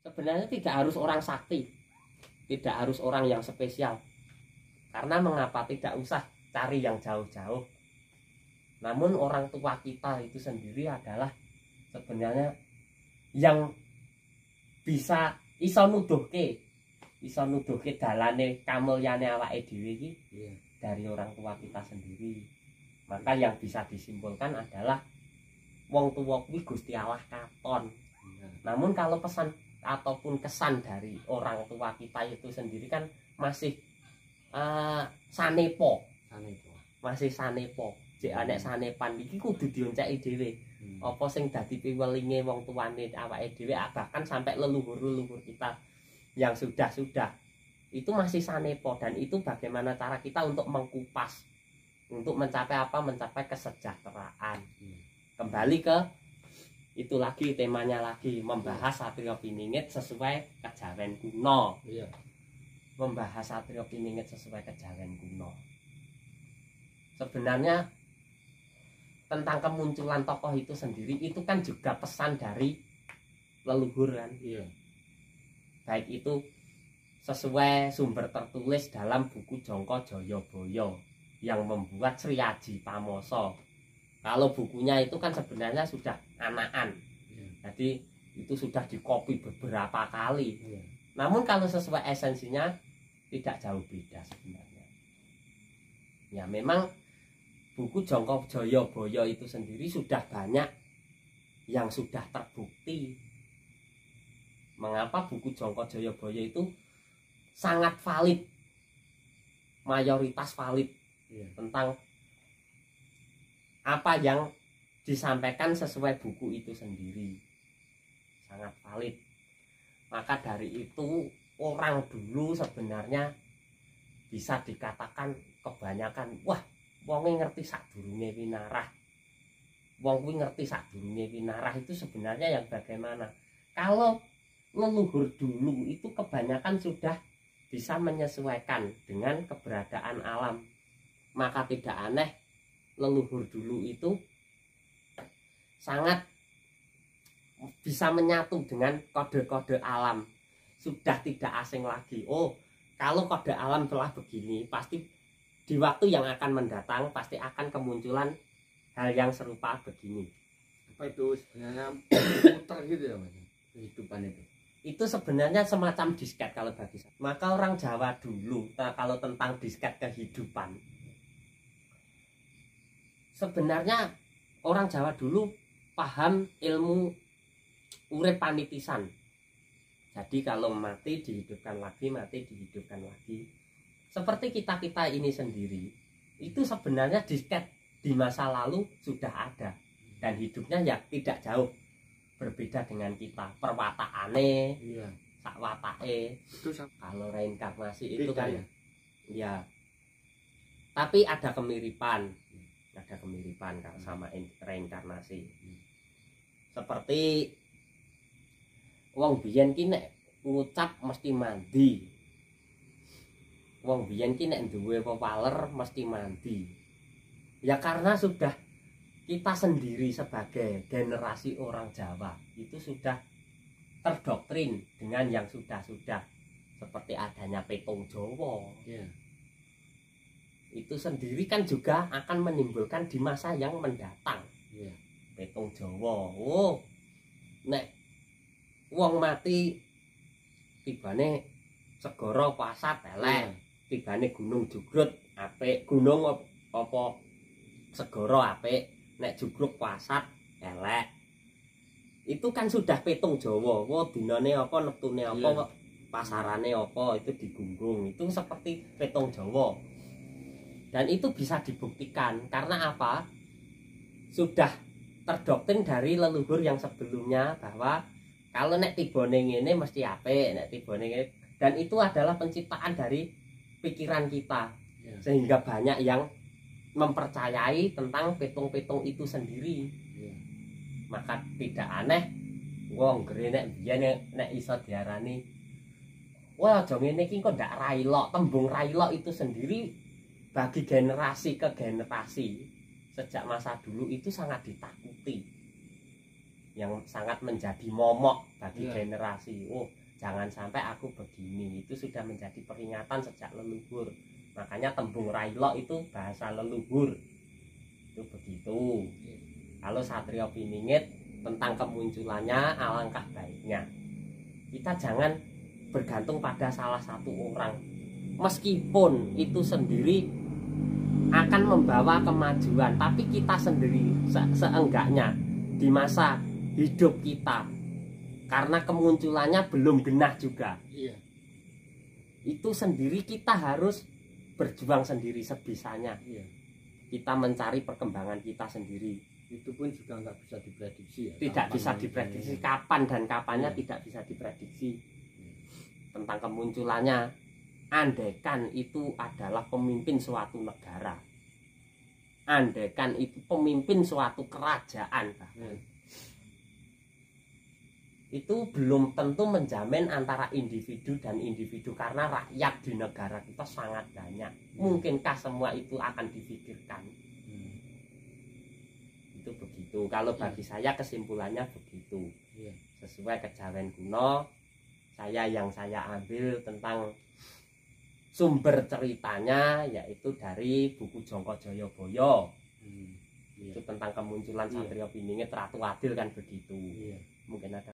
Sebenarnya tidak harus orang sakti, tidak harus orang yang spesial. Karena mengapa tidak usah cari yang jauh-jauh. Namun orang tua kita itu sendiri adalah sebenarnya yang bisa iso nuduhke dalane kamulyane awake dhewe iki dari orang tua kita sendiri. Maka yang bisa disimpulkan adalah wong tuwa kuwi Gusti Allah katon. Namun kalau pesan ataupun kesan dari orang tua kita itu sendiri kan masih sanepo. Masih sanepo. Jek anek sanepan iki kudu dionceki dhewe. Apa sing dadi piwelinge wong tuane awake dhewe, bahkan sampai leluhur-leluhur kita yang sudah itu masih sanepo. Dan itu bagaimana cara kita untuk mengkupas, untuk mencapai apa? Mencapai kesejahteraan. Kembali ke itu lagi, temanya lagi membahas Satrio Piningit sesuai kejawen kuno. Membahas Satrio Piningit sesuai kejawen kuno. Sebenarnya tentang kemunculan tokoh itu sendiri itu kan juga pesan dari leluhur kan. Baik itu sesuai sumber tertulis dalam buku Jongko Joyoboyo yang membuat Sri Aji Pamoso. Kalau bukunya itu kan sebenarnya sudah anakan, jadi itu sudah dikopi beberapa kali. Namun kalau sesuai esensinya tidak jauh beda sebenarnya. Ya memang buku Jongko Joyoboyo itu sendiri sudah banyak yang sudah terbukti. Mengapa buku Jongko Joyoboyo itu sangat valid, mayoritas valid tentang apa yang disampaikan sesuai buku itu sendiri, sangat valid. Maka dari itu orang dulu sebenarnya bisa dikatakan kebanyakan, wah wong ngerti sadurunge winarah. Wong kuwi ngerti sadurunge winarah itu sebenarnya yang bagaimana? Kalau leluhur dulu itu kebanyakan sudah bisa menyesuaikan dengan keberadaan alam. Maka tidak aneh leluhur dulu itu sangat bisa menyatu dengan kode-kode alam. Sudah tidak asing lagi. Oh, kalau kode alam telah begini, pasti di waktu yang akan mendatang pasti akan kemunculan hal yang serupa begini. Apa itu sebenarnya putar gitu ya Mas? Kehidupan itu. Itu sebenarnya semacam disket kalau bagi saya. Maka orang Jawa dulu, kalau tentang disket kehidupan, sebenarnya orang Jawa dulu paham ilmu urip panitisan. Jadi kalau mati dihidupkan lagi, mati dihidupkan lagi. Seperti kita-kita ini sendiri, itu sebenarnya disket di masa lalu sudah ada. Dan hidupnya ya tidak jauh berbeda dengan kita. Perwataane, sakwatake. Itu kalau reinkarnasi itu kan ya. Tapi ada kemiripan. Ada kemiripan sama reinkarnasi. Seperti wong biyen ki nek ngucap mesti mandi. Wong biyen ki nek duwe wewaler mesti mandi. Ya karena sudah kita sendiri sebagai generasi orang Jawa itu sudah terdoktrin dengan yang sudah-sudah, seperti adanya petung Jawa. Itu sendiri kan juga akan menimbulkan di masa yang mendatang. Petung Jawa. Oh, nek wong mati tibane segara pasat elek, tibane gunung jugrut apik, gunung apa segara apik, nek jugruk pasat elek. Itu kan sudah petung Jawa. Wah, dinane apa, neptune apa, pasarane apa, itu digunggung. Itu seperti petung Jawa. Dan itu bisa dibuktikan karena apa? Sudah terdoktrin dari leluhur yang sebelumnya bahwa kalau nek tibane ngene mesti apik, nek tibane ngene. Dan itu adalah penciptaan dari pikiran kita. Sehingga banyak yang mempercayai tentang petung-petung itu sendiri. Maka tidak aneh wong gere nek biyen nek iso diarani, wah aja ngene iki kok ndak railok. Tembung railok itu sendiri bagi generasi ke generasi sejak masa dulu itu sangat ditakuti, yang sangat menjadi momok bagi generasi. Oh, jangan sampai aku begini. Itu sudah menjadi peringatan sejak leluhur. Makanya tembung railo itu bahasa leluhur. Itu begitu. Kalau Satrio Piningit tentang kemunculannya alangkah baiknya kita jangan bergantung pada salah satu orang, meskipun itu sendiri akan membawa kemajuan, tapi kita sendiri seenggaknya di masa hidup kita, karena kemunculannya belum genah juga, itu sendiri kita harus berjuang sendiri sebisanya. Kita mencari perkembangan kita sendiri. Itu pun juga nggak bisa diprediksi ya. Tidak bisa diprediksi kapan dan kapannya, tidak bisa diprediksi. Tentang kemunculannya, andaikan itu adalah pemimpin suatu negara, andaikan itu pemimpin suatu kerajaan bahkan, itu belum tentu menjamin antara individu dan individu, karena rakyat di negara kita sangat banyak. Mungkinkah semua itu akan dipikirkan? Itu begitu. Kalau bagi saya kesimpulannya begitu. Sesuai kejawen kuno, yang saya ambil tentang sumber ceritanya yaitu dari buku Jongko Joyoboyo. Itu tentang kemunculan Satrio Piningit, Ratu Adil kan begitu. Mungkin ada